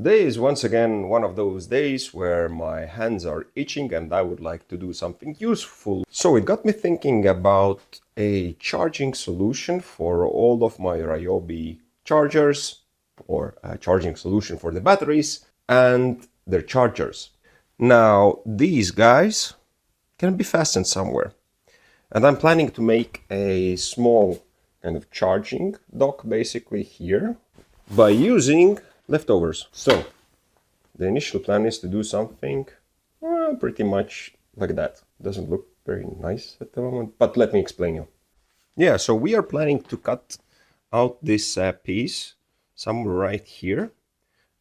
Today is once again one of those days where my hands are itching and I would like to do something useful. So it got me thinking about a charging solution for all of my Ryobi chargers, or a charging solution for the batteries and their chargers. Now these guys can be fastened somewhere, and I'm planning to make a small kind of charging dock basically here by using leftovers. So the initial plan is to do something pretty much like that. Doesn't look very nice at the moment, but let me explain you. Yeah, so we are planning to cut out this piece somewhere right here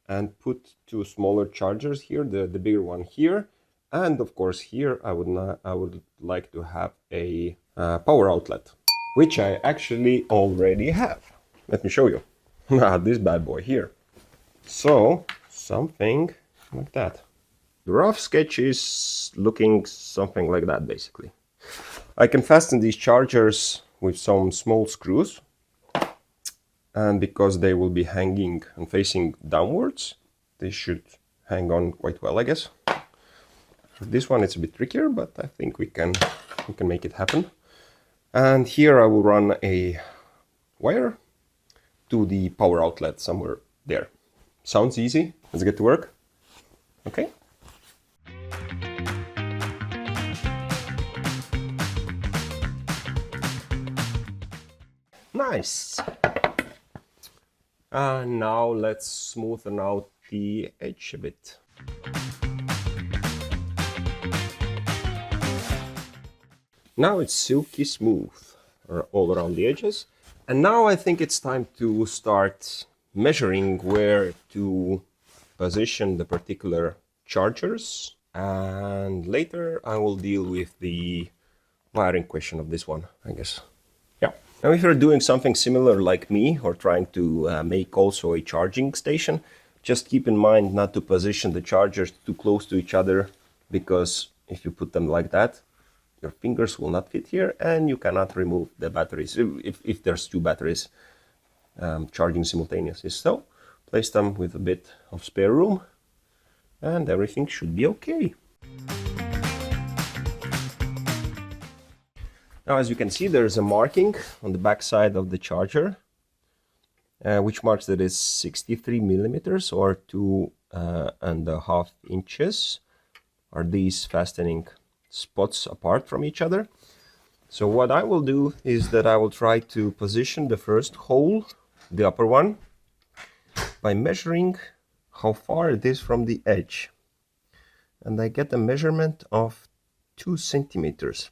and put two smaller chargers here, the bigger one here, and of course here I would like to have a power outlet, which I actually already have. Let me show you. This bad boy here. So something like that. The rough sketch is looking something like that basically. I can fasten these chargers with some small screws, and because they will be hanging and facing downwards, they should hang on quite well, I guess. This one it's a bit trickier, but I think we can make it happen. And here I will run a wire to the power outlet somewhere there. Sounds easy. Let's get to work. Okay. Nice. Now let's smoothen out the edge a bit. Now it's silky smooth all around the edges. And now I think it's time to start measuring where to position the particular chargers. And later I will deal with the wiring question of this one, I guess. Yeah. Now if you're doing something similar like me, or trying to make also a charging station, just keep in mind not to position the chargers too close to each other, because if you put them like that, your fingers will not fit here and you cannot remove the batteries if there's two batteries charging simultaneously. So place them with a bit of spare room and everything should be okay. Now as you can see, there's a marking on the back side of the charger which marks that it's 63 millimeters or 2.5 inches are these fastening spots apart from each other. So what I will do is that I will try to position the first hole, the upper one, by measuring how far it is from the edge. And I get a measurement of 2 centimeters.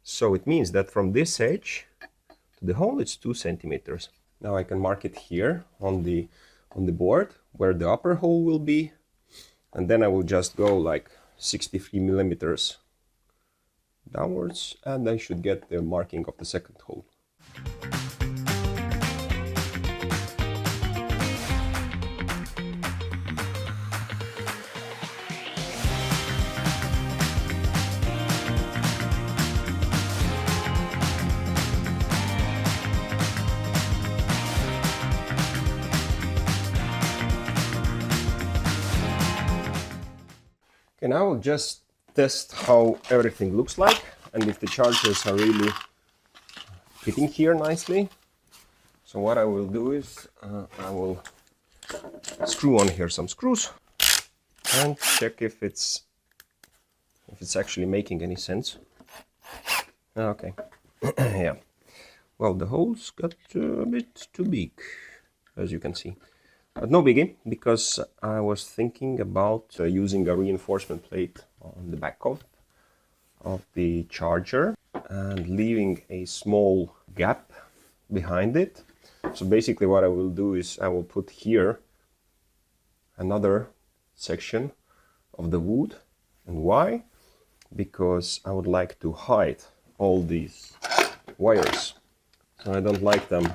So it means that from this edge to the hole it's 2 centimeters. Now I can mark it here on the board where the upper hole will be, and then I will just go like 63 millimeters downwards, and I should get the marking of the second hole. Okay, now I'll just test how everything looks like and if the chargers are really fitting here nicely. So what I will do is I will screw on here some screws and check if it's actually making any sense. Okay. Yeah, well, the holes got a bit too big, as you can see. But no biggie, because I was thinking about using a reinforcement plate on the back of the charger and leaving a small gap behind it. So basically what I will do is I will put here another section of the wood. And why? Because I would like to hide all these wires. So I don't like them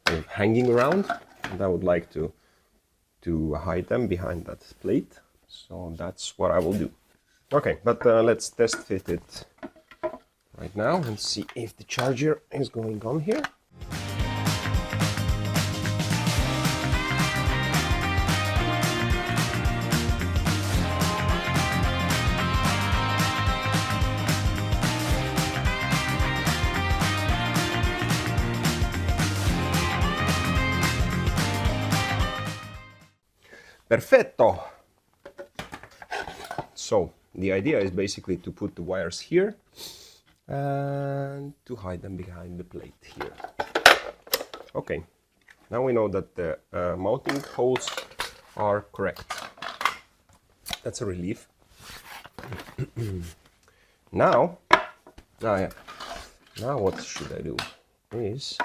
kind of hanging around, and I would like to hide them behind that plate. So that's what I will do. Okay, but let's test fit it right now and see if the charger is going on here. Perfetto! So the idea is basically to put the wires here and to hide them behind the plate here. Okay, now we know that the mounting holes are correct. That's a relief. Now what should I do is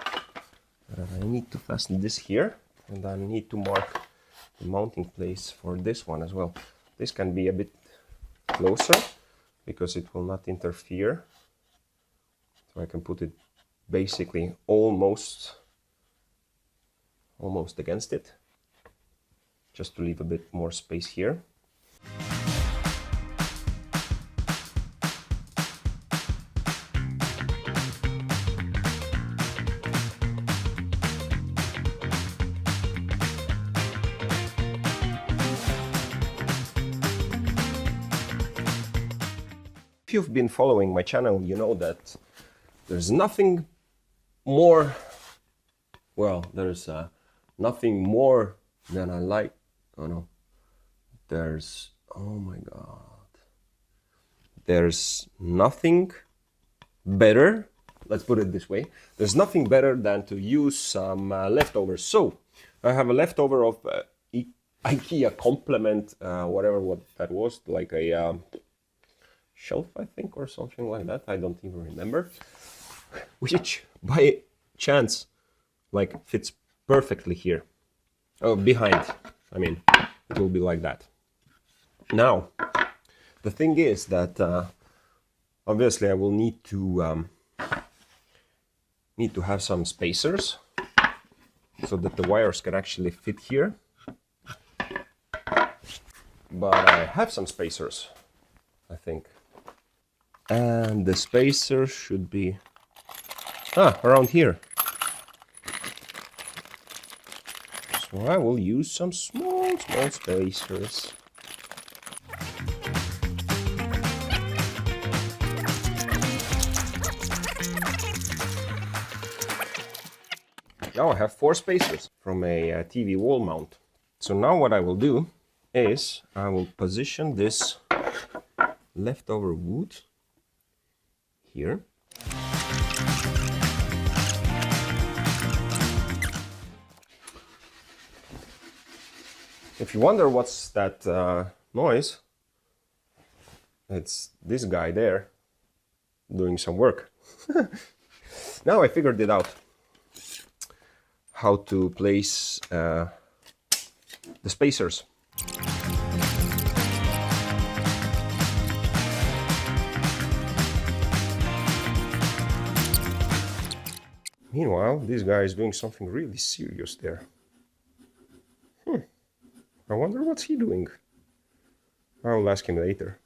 I need to fasten this here, and I need to mark the mounting place for this one as well. This can be a bit closer because it will not interfere. So I can put it basically almost against it, just to leave a bit more space here. If you've been following my channel, you know that there's nothing more, well, there's nothing more than I like, oh no, there's, oh my god, there's nothing better, let's put it this way, there's nothing better than to use some leftovers. So I have a leftover of IKEA complement, whatever what that was, like a shelf, I think, or something like that. I don't even remember. Which, by chance, like fits perfectly here. Oh, behind. I mean, it will be like that. Now, the thing is that obviously I will need to have some spacers so that the wires can actually fit here. But I have some spacers, I think. And the spacer should be around here. So I will use some small spacers. Now I have 4 spacers from a TV wall mount. So now what I will do is I will position this leftover wood here. If you wonder what's that noise, it's this guy there doing some work. Now I figured it out, how to place the spacers. Meanwhile, this guy is doing something really serious there. I wonder what's he doing. I will ask him later.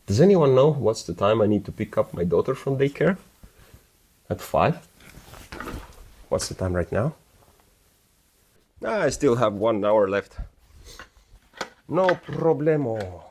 Does anyone know what's the time I need to pick up my daughter from daycare? At 5? What's the time right now? I still have 1 hour left. No problemo.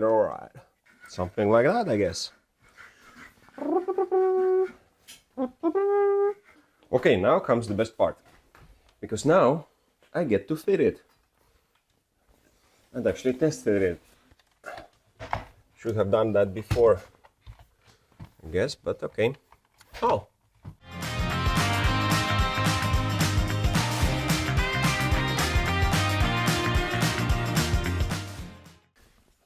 All right. Something like that, I guess. Okay, now comes the best part, because now I get to fit it and actually tested it. Should have done that before, I guess, but okay. Oh.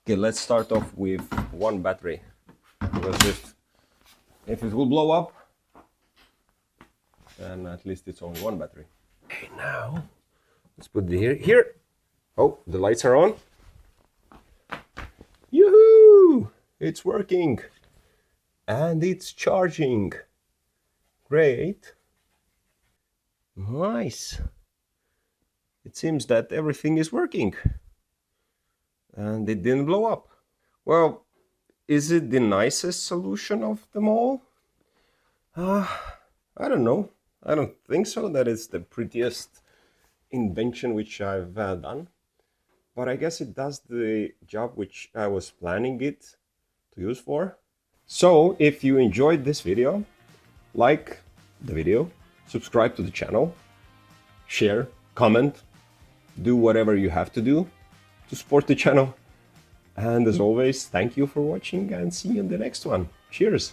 Okay, let's start off with one battery, because if it will blow up, then at least it's only one battery. Okay, now let's put the here. Oh, the lights are on. Yoo-hoo! It's working. And it's charging. Great. Nice. It seems that everything is working. And it didn't blow up. Well, is it the nicest solution of them all? I don't know. I don't think so. That is the prettiest invention which I've done. But I guess it does the job which I was planning it to use for. So if you enjoyed this video, like the video, subscribe to the channel, share, comment, do whatever you have to do to support the channel. And as always, thank you for watching and see you in the next one. Cheers!